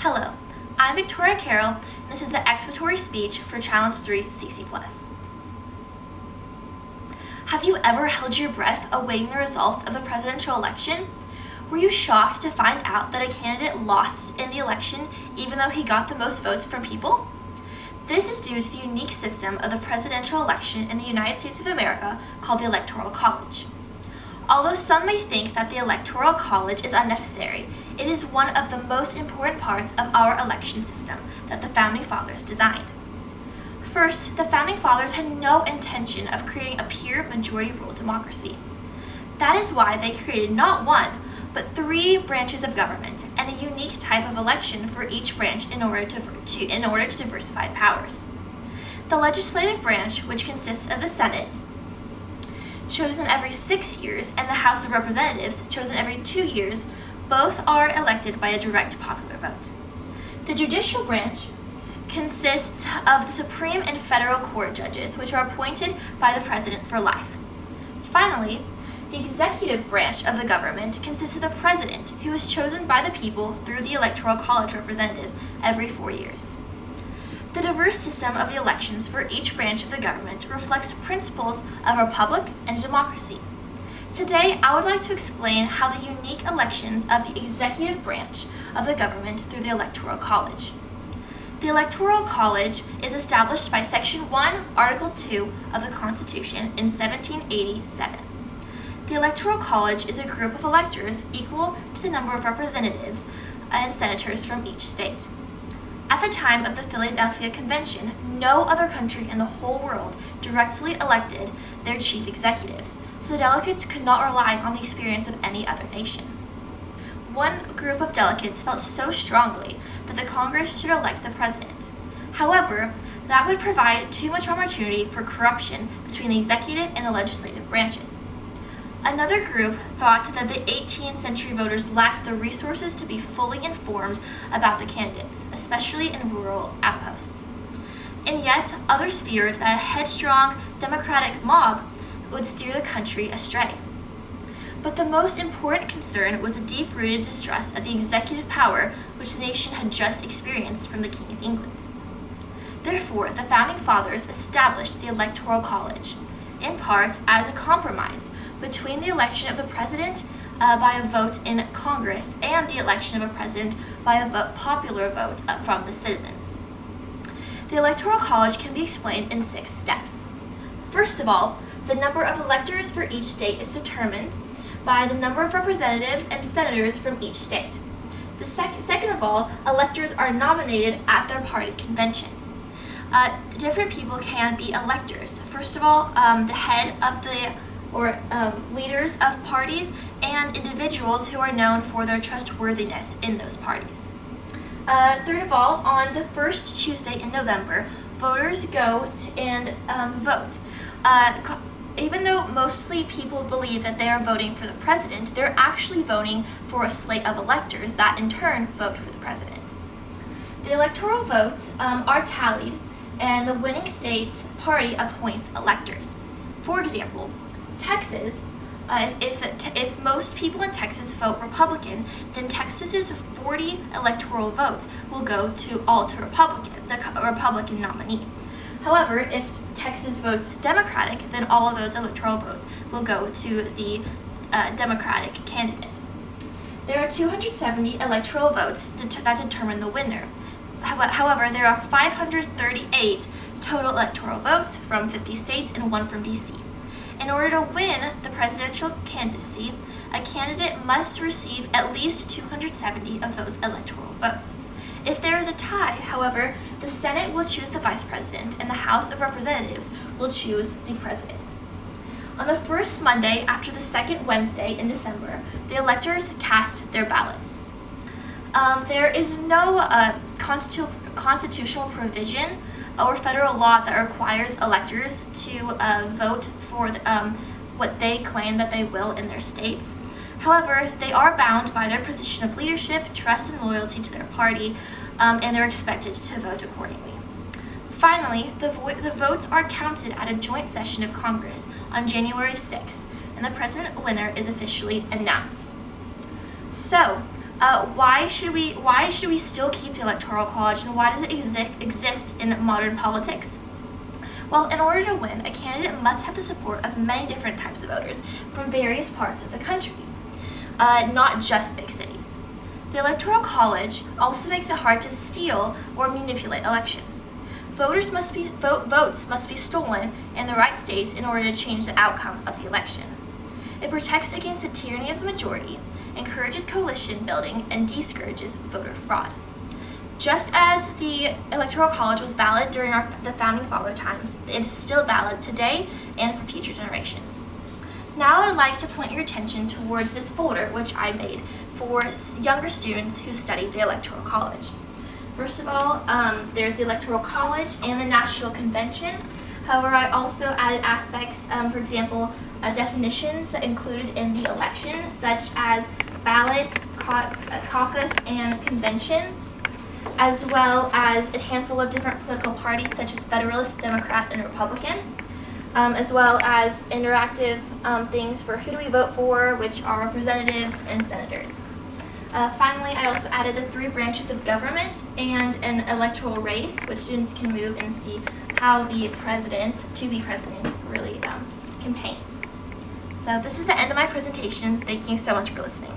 Hello, I'm Victoria Carroll, and this is the expository speech for Challenge 3 CC+. Have you ever held your breath awaiting the results of the presidential election? Were you shocked to find out that a candidate lost in the election even though he got the most votes from people? This is due to the unique system of the presidential election in the United States of America called the Electoral College. Although some may think that the Electoral College is unnecessary, it is one of the most important parts of our election system that the Founding Fathers designed. First, the Founding Fathers had no intention of creating a pure majority rule democracy. That is why they created not one, but 3 branches of government and a unique type of election for each branch in order to diversify powers. The legislative branch, which consists of the Senate, chosen every 6 years, and the House of Representatives, chosen every 2 years, both are elected by a direct popular vote. The judicial branch consists of the Supreme and Federal Court judges, which are appointed by the President for life. Finally, the executive branch of the government consists of the President, who is chosen by the people through the Electoral College representatives every 4 years. The diverse system of the elections for each branch of the government reflects principles of a republic and a democracy. Today, I would like to explain how the unique elections of the executive branch of the government through the Electoral College. The Electoral College is established by Section 1, Article 2 of the Constitution in 1787. The Electoral College is a group of electors equal to the number of representatives and senators from each state. At the time of the Philadelphia Convention, no other country in the whole world directly elected their chief executives, so the delegates could not rely on the experience of any other nation. One group of delegates felt so strongly that the Congress should elect the president. However, that would provide too much opportunity for corruption between the executive and the legislative branches. Another group thought that the 18th century voters lacked the resources to be fully informed about the candidates, especially in rural outposts. And yet, others feared that a headstrong, democratic mob would steer the country astray. But the most important concern was a deep-rooted distrust of the executive power which the nation had just experienced from the King of England. Therefore, the Founding Fathers established the Electoral College, in part as a compromise between the election of the president by a vote in Congress and the election of a president by a popular vote from the citizens. The Electoral College can be explained in 6 steps. First of all, the number of electors for each state is determined by the number of representatives and senators from each state. Second of all, electors are nominated at their party conventions. Different people can be electors. First of all, the head of the leaders of parties and individuals who are known for their trustworthiness in those parties. Third of all, on the first Tuesday in November, voters go and vote. Even though mostly people believe that they are voting for the president, they're actually voting for a slate of electors that in turn vote for the president. The electoral votes are tallied, and the winning state's party appoints electors. For example, Texas, if most people in Texas vote Republican, then Texas's 40 electoral votes will go to Republican, the Republican nominee. However, if Texas votes Democratic, then all of those electoral votes will go to the Democratic candidate. There are 270 electoral votes that determine the winner. However, there are 538 total electoral votes from 50 states and 1 from D.C. In order to win the presidential candidacy, a candidate must receive at least 270 of those electoral votes. If there is a tie, however, the Senate will choose the vice president and the House of Representatives will choose the president. On the first Monday after the second Wednesday in December, the electors cast their ballots. There is no constitutional provision or federal law that requires electors to vote for what they claim that they will in their states. However, they are bound by their position of leadership, trust, and loyalty to their party, and they're expected to vote accordingly. Finally, the votes are counted at a joint session of Congress on January 6th, and the president winner is officially announced. So, Why should we still keep the Electoral College, and why does it exist in modern politics? Well, in order to win, a candidate must have the support of many different types of voters from various parts of the country, not just big cities. The Electoral College also makes it hard to steal or manipulate elections. Votes must be stolen in the right states in order to change the outcome of the election. It protects against the tyranny of the majority, encourages coalition building, and discourages voter fraud. Just as the Electoral College was valid during the Founding Father times, it is still valid today and for future generations. Now I would like to point your attention towards this folder which I made for younger students who study the Electoral College. First of all, there's the Electoral College and the National Convention. However, I also added aspects, for example, definitions included in the election, such as ballot, caucus, and convention, as well as a handful of different political parties such as Federalist, Democrat, and Republican, as well as interactive things for who do we vote for, which are representatives and senators. Finally, I also added the 3 branches of government and an electoral race, which students can move and see how the to-be president really campaigns. So this is the end of my presentation. Thank you so much for listening.